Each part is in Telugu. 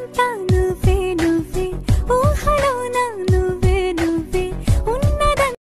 అంతా నువ్వే నువ్వే ఊహలోన నువ్వే నువ్వే ఉన్నదని.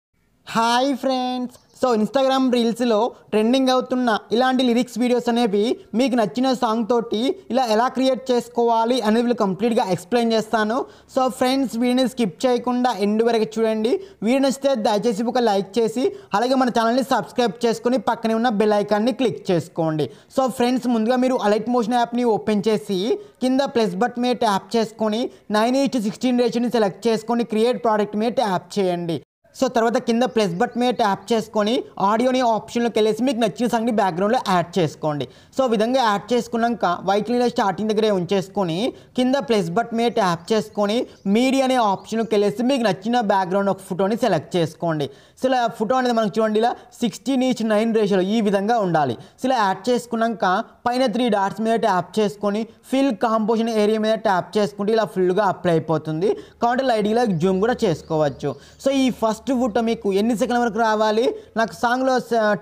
హాయ్ ఫ్రెండ్స్, సో ఇన్స్టాగ్రామ్ రీల్స్లో ట్రెండింగ్ అవుతున్న ఇలాంటి లిరిక్స్ వీడియోస్ అనేవి మీకు నచ్చిన సాంగ్ తోటి ఇలా ఎలా క్రియేట్ చేసుకోవాలి అనేది కంప్లీట్గా ఎక్స్ప్లెయిన్ చేస్తాను. సో ఫ్రెండ్స్, వీడియోని స్కిప్ చేయకుండా ఎండ్ వరకు చూడండి. వీడియో నచ్చితే దయచేసి ఒక లైక్ చేసి అలాగే మన ఛానల్ని సబ్స్క్రైబ్ చేసుకొని పక్కనే ఉన్న బెల్ ఐకాన్ని క్లిక్ చేసుకోండి. సో ఫ్రెండ్స్, ముందుగా మీరు అలైట్ మోషన్ యాప్ని ఓపెన్ చేసి కింద ప్లస్ బటన్ మీద ట్యాప్ చేసుకొని 9:16 రేషియోని సెలెక్ట్ చేసుకొని క్రియేట్ ప్రోడక్ట్ మీద ట్యాప్ చేయండి. సో తర్వాత కింద ప్లస్ బటన్ మీద ట్యాప్ చేసుకొని ఆడియోని ఆప్షన్లోకి వెళ్ళేసి మీకు నచ్చిన సాంగ్ని బ్యాక్గ్రౌండ్లో యాడ్ చేసుకోండి. సో విధంగా యాడ్ చేసుకున్నాక వైట్ లైన్ స్టార్టింగ్ దగ్గరే ఉంచేసుకొని కింద ప్లస్ బటన్ మీద ట్యాప్ చేసుకొని మీడియా అనే ఆప్షన్లోకి వెళ్ళేసి మీకు నచ్చిన బ్యాక్గ్రౌండ్ ఒక ఫోటోని సెలెక్ట్ చేసుకోండి. సో ఇలా ఫోటో అనేది మనకు చూడండి, ఇలా 16:9 రేషియోలో ఈ విధంగా ఉండాలి. సో ఇలా యాడ్ చేసుకున్నాక పైన 3 డాట్స్ మీద ట్యాప్ చేసుకొని ఫిల్ కాంపోజిషన్ ఏరియా మీద ట్యాప్ చేసుకుంటే ఇలా ఫుల్గా అప్లై అయిపోతుంది. కాబట్టి లైట్గా జూమ్ కూడా చేసుకోవచ్చు. సో ఈ ఫస్ట్ ఫోటో మీకు ఎన్ని సెకండ్ల వరకు రావాలి? నాకు సాంగ్లో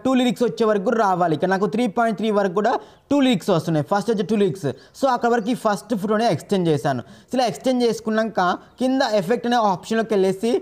2 లిరిక్స్ వచ్చే వరకు రావాలి. ఇక్కడ నాకు 3.3 వరకు కూడా 2 లిరిక్స్ వస్తున్నాయి. ఫస్ట్ వచ్చి 2 లిరిక్స్. సో అక్కడ వరకు ఈ ఫస్ట్ ఫోటోని ఎక్స్టెండ్ చేశాను. సో ఇలా ఎక్స్టెండ్ చేసుకున్నాక కింద ఎఫెక్ట్ అనే ఆప్షన్లోకి వెళ్ళేసి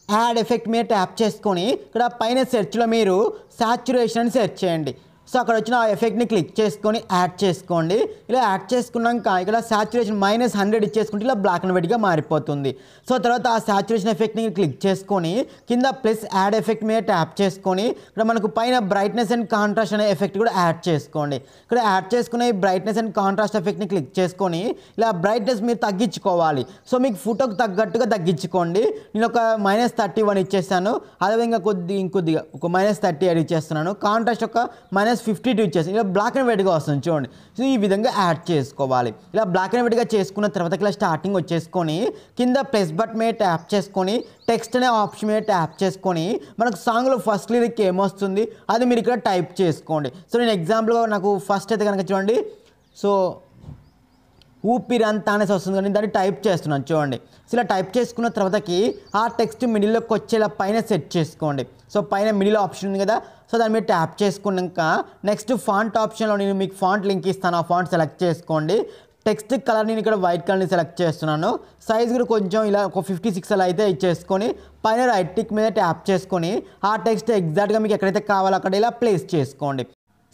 యాడ్ ఎఫెక్ట్ మీద ట్యాప్ చేసుకొని ఇక్కడ పైన సెర్చ్లో మీరు సాచురేషన్ అని సెర్చ్ చేయండి. సో అక్కడ వచ్చిన ఆ ఎఫెక్ట్ని క్లిక్ చేసుకొని యాడ్ చేసుకోండి. ఇలా యాడ్ చేసుకున్నాక ఇక్కడ సాచురేషన్ -100 ఇచ్చేసుకుంటే ఇలా బ్లాక్ అండ్ వైట్గా మారిపోతుంది. సో తర్వాత ఆ సాచురేషన్ ఎఫెక్ట్ని క్లిక్ చేసుకొని కింద ప్లస్ యాడ్ ఎఫెక్ట్ మీద ట్యాప్ చేసుకొని ఇక్కడ మనకు పైన బ్రైట్నెస్ అండ్ కాంట్రాస్ట్ అనే ఎఫెక్ట్ కూడా యాడ్ చేసుకోండి. ఇక్కడ యాడ్ చేసుకునే బ్రైట్నెస్ అండ్ కాంట్రాస్ట్ ఎఫెక్ట్ని క్లిక్ చేసుకొని ఇలా బ్రైట్నెస్ మీరు తగ్గించుకోవాలి. సో మీకు ఫోటోకి తగ్గట్టుగా తగ్గించుకోండి. నేను ఒక -31 ఇచ్చేస్తాను. అదేవిధంగా ఇంకొద్దిగా ఒక -38 ఇచ్చేస్తున్నాను. కాంట్రాస్ట్ ఒక -52 ఇచ్చేసి ఇలా బ్లాక్ అండ్ వైట్గా వస్తుంది చూడండి. సో ఈ విధంగా యాడ్ చేసుకోవాలి. ఇలా బ్లాక్ అండ్ వైట్గా చేసుకున్న తర్వాత ఇలా స్టార్టింగ్ వచ్చేసుకొని కింద ప్లస్ బటన్ మీద ట్యాప్ చేసుకొని టెక్స్ట్ అనే ఆప్షన్ మీద ట్యాప్ చేసుకొని మనకు సాంగ్లో ఫస్ట్ లిరిక్ ఏమొస్తుంది అది మీరు ఇక్కడ టైప్ చేసుకోండి. సో నేను ఎగ్జాంపుల్గా నాకు ఫస్ట్ అయితే కనుక చూడండి, సో ఊపిరంతా అనేసి వస్తుంది కానీ దాన్ని టైప్ చేస్తున్నాను చూడండి. సో ఇలా టైప్ చేసుకున్న తర్వాతకి ఆ టెక్స్ట్ మిడిల్లోకి వచ్చేలా పైన సెట్ చేసుకోండి. సో పైన మిడిల్ ఆప్షన్ ఉంది కదా, సో దాని మీద ట్యాప్ చేసుకున్నాక నెక్స్ట్ ఫాంట్ ఆప్షన్లో నేను మీకు ఫాంట్ లింక్ ఇస్తాను. ఆ ఫాంట్ సెలెక్ట్ చేసుకోండి. టెక్స్ట్ కలర్ నేను ఇక్కడ వైట్ కలర్ని సెలెక్ట్ చేస్తున్నాను. సైజ్ కూడా కొంచెం ఇలా ఒక 56 అలా అయితే ఇచ్చేసుకొని పైన రైట్ టిక్ మీద ట్యాప్ చేసుకొని ఆ టెక్స్ట్ ఎగ్జాక్ట్గా మీకు ఎక్కడైతే కావాలో అక్కడ ఇలా ప్లేస్ చేసుకోండి.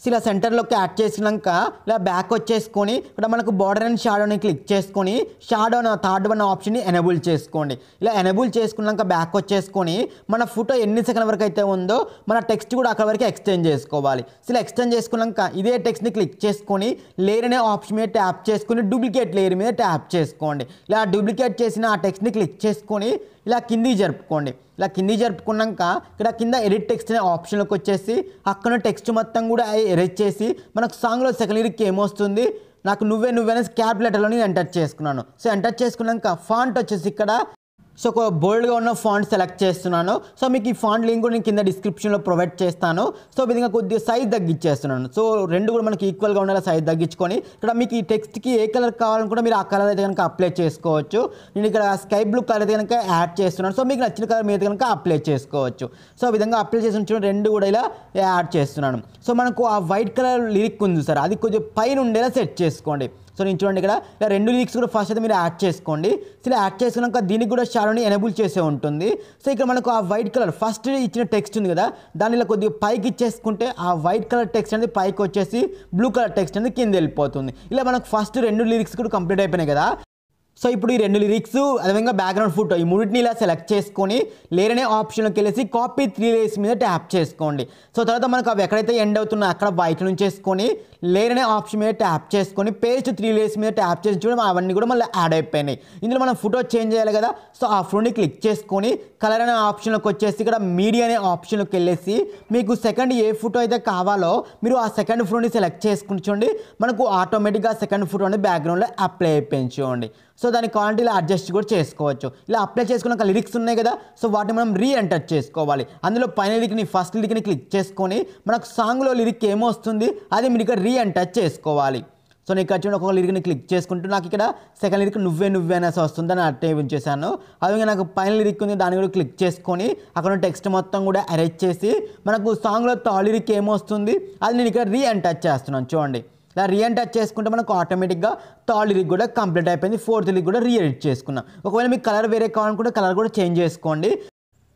సో ఇలా సెంటర్లోకి యాడ్ చేసినాక ఇలా బ్యాక్ వచ్చేసుకొని ఇక్కడ మనకు బార్డర్ అండ్ షాడోని క్లిక్ చేసుకొని షాడో థర్డ్ వన్ ఆప్షన్ని ఎనేబుల్ చేసుకోండి. ఇలా ఎనేబుల్ చేసుకున్నాక బ్యాక్ వచ్చేసుకొని మన ఫోటో ఎన్ని సెకండ్ల వరకు అయితే ఉందో మన టెక్స్ట్ కూడా అక్కడ వరకు ఎక్స్టెండ్ చేసుకోవాలి. సో ఇలా ఎక్స్టెండ్ చేసుకున్నాక ఇదే టెక్స్ట్ని క్లిక్ చేసుకొని లేయర్ అనే ఆప్షన్ మీద ట్యాప్ చేసుకొని డూప్లికేట్ లేయర్ మీద ట్యాప్ చేసుకోండి. ఇలా డూప్లికేట్ చేసిన ఆ టెక్స్ట్ని క్లిక్ చేసుకొని ఇలా కిందికి జరుపుకోండి. ఇలా కిందికి జరుపుకున్నాక ఇక్కడ కింద ఎడిట్ టెక్స్ట్ అనే ఆప్షన్లోకి వచ్చేసి అక్కడ టెక్స్ట్ మొత్తం కూడా ఎరేజ్ చేసి మనకు సాంగ్లో సెకండ్ లిరిక్ ఏమొస్తుంది, నాకు నువ్వే అనేసి క్యాప్ లెటర్లో నేను ఎంటర్ చేసుకున్నాను. సో ఎంటర్ చేసుకున్నాక ఫాంట్ వచ్చేసి ఇక్కడ సో ఒక బోల్డ్గా ఉన్న ఫాంట్ సెలెక్ట్ చేస్తున్నాను. సో మీకు ఈ ఫాంట్ లింక్ కూడా నేను కింద డిస్క్రిప్షన్లో ప్రొవైడ్ చేస్తాను. సో విధంగా కొద్దిగా సైజ్ తగ్గించేస్తున్నాను. సో రెండు కూడా మనకి ఈక్వల్గా ఉండాలి సైజ్ తగ్గించుకొని ఇక్కడ మీకు ఈ టెక్స్ట్కి ఏ కలర్ కావాలనుకుంటే మీరు ఆ కలర్ అయితే కనుక అప్లై చేసుకోవచ్చు. నేను ఇక్కడ స్కై బ్లూ కలర్ అయితే కనుక యాడ్ చేస్తున్నాను. సో మీకు నచ్చిన కలర్ మీద కనుక అప్లై చేసుకోవచ్చు. సో ఆ విధంగా అప్లై చేసిన రెండు కూడా ఇలా యాడ్ చేస్తున్నాను. సో మనకు ఆ వైట్ కలర్ లిరిక్ ఉంది సార్, అది కొద్దిగా పైన ఉండేలా సెట్ చేసుకోండి. సో నేను చూడండి ఇక్కడ 2 లిరిక్స్ కూడా ఫస్ట్ అయితే మీరు యాడ్ చేసుకోండి. సో ఇలా యాడ్ చేసుకున్నాక దీనికి కూడా షాడోని ఎనేబుల్ చేసే ఉంటుంది. సో ఇక్కడ మనకు ఆ వైట్ కలర్ ఫస్ట్ ఇచ్చిన టెక్స్ట్ ఉంది కదా, దాన్ని ఇలా కొద్దిగా పైకి ఇచ్చేసుకుంటే ఆ వైట్ కలర్ టెక్స్ట్ అనేది పైకి వచ్చేసి బ్లూ కలర్ టెక్స్ట్ అనేది కింద వెళ్ళిపోతుంది. ఇలా మనకు ఫస్ట్ 2 లిరిక్స్ కూడా కంప్లీట్ అయిపోయినాయి కదా. సో ఇప్పుడు ఈ 2 లిరిక్స్ అదేవిధంగా బ్యాక్గ్రౌండ్ ఫోటో ఈ మూడింటిని ఇలా సెలెక్ట్ చేసుకొని లేయర్ అనే ఆప్షన్లోకి వెళ్ళేసి కాపీ 3 లేయర్స్ మీద ట్యాప్ చేసుకోండి. సో తర్వాత మనకు అవి ఎక్కడైతే ఎండ్ అవుతున్నాయో అక్కడ వైట్ నుంచి చేసుకొని లేయర్ అనే ఆప్షన్ మీద ట్యాప్ చేసుకొని పేస్ట్ 3 లేయర్స్ మీద ట్యాప్ చేసి చూడడం అవన్నీ కూడా మళ్ళీ యాడ్ అయిపోయినాయి. ఇందులో మనం ఫోటో చేంజ్ చేయాలి కదా. సో ఆ ఫోటోని క్లిక్ చేసుకొని కలర్ అనే ఆప్షన్లోకి వచ్చేసి ఇక్కడ మీడియా అనే ఆప్షన్లోకి వెళ్ళేసి మీకు సెకండ్ ఏ ఫోటో అయితే కావాలో మీరు ఆ సెకండ్ ఫోటోని సెలెక్ట్ చేసుకుని చూడండి, మనకు ఆటోమేటిక్గా సెకండ్ ఫోటో అనేది బ్యాక్గ్రౌండ్లో అప్లై అయిపోయింది చూడండి. సో దాని క్వాలిటీ ఇలా అడ్జస్ట్ కూడా చేసుకోవచ్చు. ఇలా అప్లై చేసుకున్నాక లిరిక్స్ ఉన్నాయి కదా, సో వాటిని మనం ఎంటర్ చేసుకోవాలి. అందులో పైన లిరిక్ని ఫస్ట్ లిరిక్ని క్లిక్ చేసుకొని మనకు సాంగ్లో లిరిక్ ఏమొస్తుంది అది మీరు ఇక్కడ ఎంటర్ చేసుకోవాలి. సో నేను ఇక్కడ చూడండి ఒక్కొక్క లిరిక్ని క్లిక్ చేసుకుంటూ నాకు ఇక్కడ సెకండ్ లిరిక్ నువ్వే అనేసి వస్తుందని అట్టే ఉంచేసాను. అదే నాకు పైన లిరిక్ ఉంది దాన్ని కూడా క్లిక్ చేసుకొని అక్కడ టెక్స్ట్ మొత్తం కూడా అరేంజ్ చేసి మనకు సాంగ్లో థర్డ్ లిరిక్ ఏమొస్తుంది అది నేను ఇక్కడ ఎంటర్ చేస్తున్నాను చూడండి. ఇలా రీఎంటర్ చేసుకుంటే మనకు ఆటోమేటిక్గా థర్డ్ లిరిక్ కూడా కంప్లీట్ అయిపోయింది, ఫోర్త్ లిరిక్ కూడా రీఎడిట్ చేసుకున్నాం. ఒకవేళ మీకు కలర్ వేరే కావాలనుకుంటే కలర్ కూడా చేంజ్ చేసుకోండి.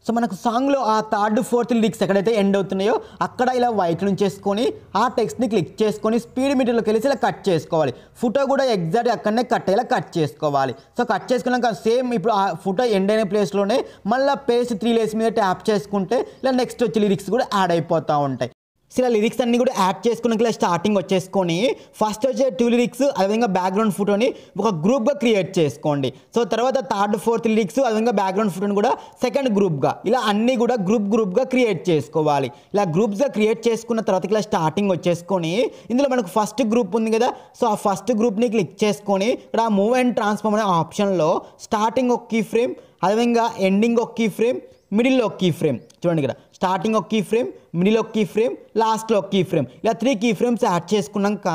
సో మనకు సాంగ్లో ఆ థర్డ్ ఫోర్త్ లిరిక్స్ ఎక్కడైతే ఎండ్ అవుతున్నాయో అక్కడ ఇలా వైట్ నుంచి చేసుకొని ఆ టెక్స్ట్ని క్లిక్ చేసుకొని స్పీడ్ మీటర్లోకి వెళ్ళి ఇలా కట్ చేసుకోవాలి. ఫోటో కూడా ఎగ్జాక్ట్ అక్కడనే కట్ అయ్యేలా కట్ చేసుకోవాలి. సో కట్ చేసుకున్నాక సేమ్ ఇప్పుడు ఆ ఫోటో ఎండ్ అయిన ప్లేస్లోనే మళ్ళీ పేస్ట్ 3 లేయర్స్ మీద ట్యాప్ చేసుకుంటే ఇలా నెక్స్ట్ వచ్చే లిరిక్స్ కూడా యాడ్ అయిపోతూ ఉంటాయి. సో ఇలా లిరిక్స్ అన్నీ కూడా యాడ్ చేసుకున్నాక ఇలా స్టార్టింగ్ వచ్చేసుకొని ఫస్ట్ వచ్చే 2 లిరిక్స్ అదేవిధంగా బ్యాక్గ్రౌండ్ ఫోటోని ఒక గ్రూప్గా క్రియేట్ చేసుకోండి. సో తర్వాత థర్డ్ ఫోర్త్ లిరిక్స్ అదేవిధంగా బ్యాక్గ్రౌండ్ ఫోటోని కూడా సెకండ్ గ్రూప్గా ఇలా అన్నీ కూడా గ్రూప్గా క్రియేట్ చేసుకోవాలి. ఇలా గ్రూప్స్గా క్రియేట్ చేసుకున్న తర్వాత ఇలా స్టార్టింగ్ వచ్చేసుకొని ఇందులో మనకు ఫస్ట్ గ్రూప్ ఉంది కదా, సో ఆ ఫస్ట్ గ్రూప్ని క్లిక్ చేసుకొని ఇక్కడ మూవ్ అండ్ ట్రాన్స్ఫార్మ్ అనే ఆప్షన్లో స్టార్టింగ్ ఒక కీ ఫ్రేమ్ అదేవిధంగా ఎండింగ్ ఒక కీ ఫ్రేమ్ మిడిల్లో ఒక కీ ఫ్రేమ్ చూడండి, ఇక్కడ స్టార్టింగ్ ఒక కీ ఫ్రేమ్ మిడిల్ ఒక కీ ఫ్రేమ్ లాస్ట్లో ఒక కీ ఫ్రేమ్ ఇలా 3 కీ ఫ్రేమ్స్ యాడ్ చేసుకున్నాక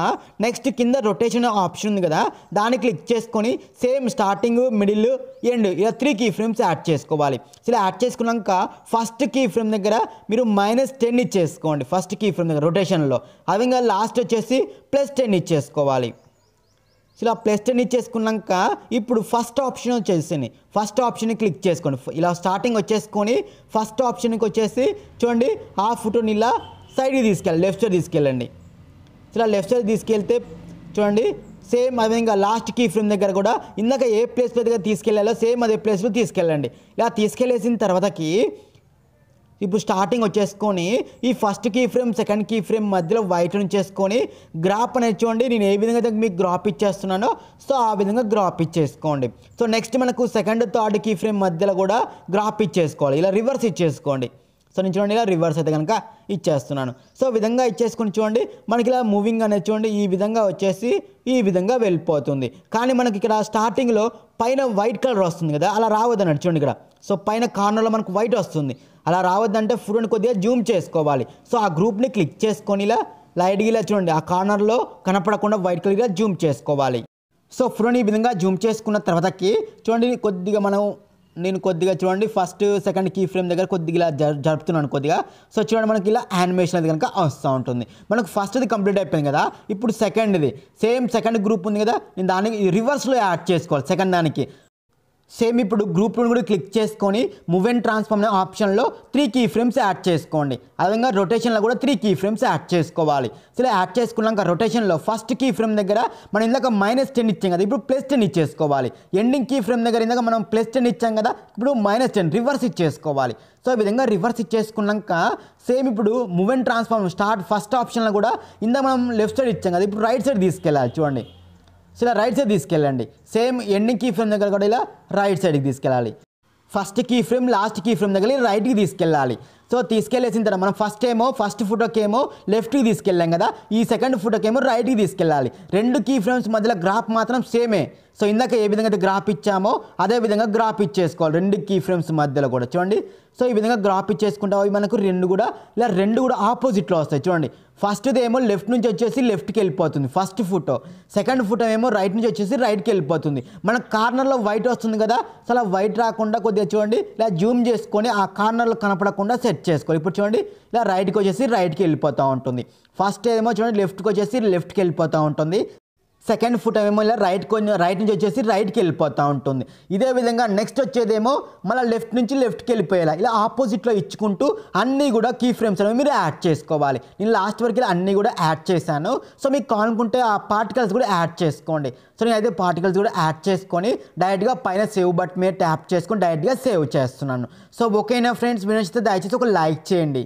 నెక్స్ట్ కింద రొటేషన్ ఆప్షన్ ఉంది కదా దాన్ని క్లిక్ చేసుకొని సేమ్ స్టార్టింగ్ మిడిల్ ఎండ్ ఇలా 3 కీ ఫ్రేమ్స్ యాడ్ చేసుకోవాలి. ఇలా యాడ్ చేసుకున్నాక ఫస్ట్ కీ ఫ్రేమ్ దగ్గర మీరు -10 ఇచ్చేసుకోండి ఫస్ట్ కీ ఫ్రేమ్ దగ్గర రొటేషన్లో, అదేవిధంగా లాస్ట్ వచ్చేసి +10 ఇచ్చేసుకోవాలి. ఇలా +10 ఇచ్చేసుకున్నాక ఇప్పుడు ఫస్ట్ ఆప్షన్ వచ్చేసింది, ఫస్ట్ ఆప్షన్ని క్లిక్ చేసుకోండి. ఇలా స్టార్టింగ్ వచ్చేసుకొని ఫస్ట్ ఆప్షన్కి వచ్చేసి చూడండి ఆ ఫోటోని ఇలా సైడ్కి తీసుకెళ్ళండి, లెఫ్ట్ సైడ్ తీసుకెళ్ళండి. ఇలా లెఫ్ట్ సైడ్ తీసుకెళ్తే చూడండి సేమ్ అదేవిధంగా లాస్ట్ కీ ఫ్రేమ్ దగ్గర కూడా ఇందాక ఏ ప్లేస్లో దగ్గర తీసుకెళ్ళాలో సేమ్ అదే ప్లేస్లో తీసుకెళ్ళండి. ఇలా తీసుకెళ్ళేసిన తర్వాతకి ఇప్పుడు స్టార్టింగ్ వచ్చేసుకొని ఈ first key frame second key frame మధ్యలో వైట్ నుంచి చేసుకొని గ్రాప్ అనేది చూడండి నేను ఏ విధంగా అయితే మీకు గ్రాప్ ఇచ్చేస్తున్నానో సో ఆ విధంగా గ్రాప్ ఇచ్చేసుకోండి. సో నెక్స్ట్ మనకు సెకండ్ థర్డ్ కీ ఫ్రేమ్ మధ్యలో కూడా గ్రాప్ ఇచ్చేసుకోవాలి, ఇలా రివర్స్ ఇచ్చేసుకోండి. సో నేను చూడండి ఇలా రివర్స్ అయితే కనుక ఇచ్చేస్తున్నాను. సో విధంగా ఇచ్చేసుకుని చూడండి మనకి ఇలా మూవింగ్ అనేది చూడండి ఈ విధంగా వచ్చేసి ఈ విధంగా వెళ్ళిపోతుంది. కానీ మనకి ఇక్కడ స్టార్టింగ్లో పైన వైట్ కలర్ వస్తుంది కదా అలా రావద్దన్నట్టు చూడండి ఇక్కడ. సో పైన కార్నర్లో మనకు వైట్ వస్తుంది, అలా రావద్దంటే ఫోటోని కొద్దిగా జూమ్ చేసుకోవాలి. సో ఆ గ్రూప్ని క్లిక్ చేసుకొని ఇలా లైట్గా ఇలా చూడండి ఆ కార్నర్లో కనపడకుండా వైట్ కలర్గా జూమ్ చేసుకోవాలి. సో ఫోటోని ఈ విధంగా జూమ్ చేసుకున్న తర్వాతకి చూడండి కొద్దిగా నేను కొద్దిగా చూడండి ఫస్ట్ సెకండ్ కీ ఫ్రేమ్ దగ్గర కొద్దిగా ఇలా జరుపుతున్నాను కొద్దిగా. సో చూడండి మనకి ఇలా యానిమేషన్ అది కనుక వస్తూ ఉంటుంది. మనకు ఫస్ట్ది కంప్లీట్ అయిపోయింది కదా, ఇప్పుడు సెకండ్ది సేమ్ సెకండ్ గ్రూప్ ఉంది కదా నేను దానికి రివర్స్లో యాడ్ చేసుకోవాలి సెకండ్ దానికి. సేమ్ ఇప్పుడు గ్రూప్ను కూడా క్లిక్ చేసుకొని మూవ్ అండ్ ట్రాన్స్ఫార్మ్ అనే ఆప్షన్లో 3 కీ ఫ్రేమ్స్ యాడ్ చేసుకోండి, అదేవిధంగా రొటేషన్లో కూడా 3 కీ ఫ్రేమ్స్ యాడ్ చేసుకోవాలి. సో ఇలా యాడ్ చేసుకున్నాక రొటేషన్లో ఫస్ట్ కీ ఫ్రేమ్ దగ్గర మనం ఇందాక -10 ఇచ్చాం కదా ఇప్పుడు +10 ఇచ్చేసుకోవాలి. ఎండింగ్ కీ ఫ్రేమ్ దగ్గర ఇందాక మనం +10 ఇచ్చాం కదా ఇప్పుడు -10 రివర్స్ ఇచ్చేసుకోవాలి. సో ఈ విధంగా రివర్స్ ఇచ్చేసుకున్నాక సేమ్ ఇప్పుడు move and transform start first ఆప్షన్లో కూడా ఇందాక మనం లెఫ్ట్ సైడ్ ఇచ్చాం కదా ఇప్పుడు రైట్ సైడ్ తీసుకెళ్ళాలి చూడండి. సో ఇలా రైట్ సైడ్ తీసుకెళ్ళండి, సేమ్ ఎండింగ్ కీ ఫ్రేమ్ దగ్గర కూడా ఇలా రైట్ సైడ్కి తీసుకెళ్ళాలి. First key frame last key frame దగ్గర రైట్కి తీసుకెళ్ళాలి. సో తీసుకెళ్ళేసిన తర్వాత మనం ఫస్ట్ ఫోటోకి ఏమో లెఫ్ట్కి తీసుకెళ్ళాం కదా ఈ సెకండ్ ఫోటోకి ఏమో రైట్కి తీసుకెళ్ళాలి. 2 కీ ఫ్రేమ్స్ మధ్యలో గ్రాఫ్ మాత్రం సేమే. సో ఇందాక ఏ విధంగా అయితే గ్రాఫ్ ఇచ్చామో అదే విధంగా గ్రాఫ్ ఇచ్చేసుకోవాలి 2 కీ ఫ్రేమ్స్ మధ్యలో కూడా చూడండి. సో ఈ విధంగా గ్రాఫ్ ఇచ్చేసుకుంటే అవి మనకు రెండు కూడా ఆపోజిట్లో వస్తాయి చూడండి. ఫస్ట్ది ఏమో లెఫ్ట్ నుంచి వచ్చేసి లెఫ్ట్కి వెళ్ళిపోతుంది ఫస్ట్ ఫోటో, సెకండ్ ఫోటో ఏమో రైట్ నుంచి వచ్చేసి రైట్కి వెళ్ళిపోతుంది. మనకు కార్నర్లో వైట్ వస్తుంది కదా సో అలా వైట్ రాకుండా కొద్దిగా చూడండి ఇలా జూమ్ చేసుకొని ఆ కార్నర్లో కనపడకుండా సెట్ చేసుకోవాలి. ఇప్పుడు చూడండి ఇలా రైట్కి వచ్చేసి రైట్కి వెళ్ళిపోతూ ఉంటుంది. ఫస్ట్ ఏమో చూడండి లెఫ్ట్కి వచ్చేసి లెఫ్ట్కి వెళ్ళిపోతూ ఉంటుంది, సెకండ్ ఫోటో ఏమో ఇలా రైట్ నుంచి వచ్చేసి రైట్కి వెళ్ళిపోతూ ఉంటుంది. ఇదే విధంగా నెక్స్ట్ వచ్చేదేమో మళ్ళీ లెఫ్ట్ నుంచి లెఫ్ట్కి వెళ్ళిపోయేలా ఇలా ఆపోజిట్లో ఇచ్చుకుంటూ అన్నీ కూడా కీ ఫ్రేమ్స్ అనేవి మీరు యాడ్ చేసుకోవాలి. నేను లాస్ట్ వరకు ఇలా అన్నీ కూడా యాడ్ చేశాను. సో మీకు కావాలనుకుంటే ఆ పార్టికల్స్ కూడా యాడ్ చేసుకోండి. సో నేనైతే పార్టికల్స్ కూడా యాడ్ చేసుకొని డైరెక్ట్గా పైన సేవ్ బటన్ మీద ట్యాప్ చేసుకొని డైరెక్ట్గా సేవ్ చేస్తున్నాను. సో ఓకేనా ఫ్రెండ్స్, మీరు నచ్చితే దయచేసి ఒక లైక్ చేయండి.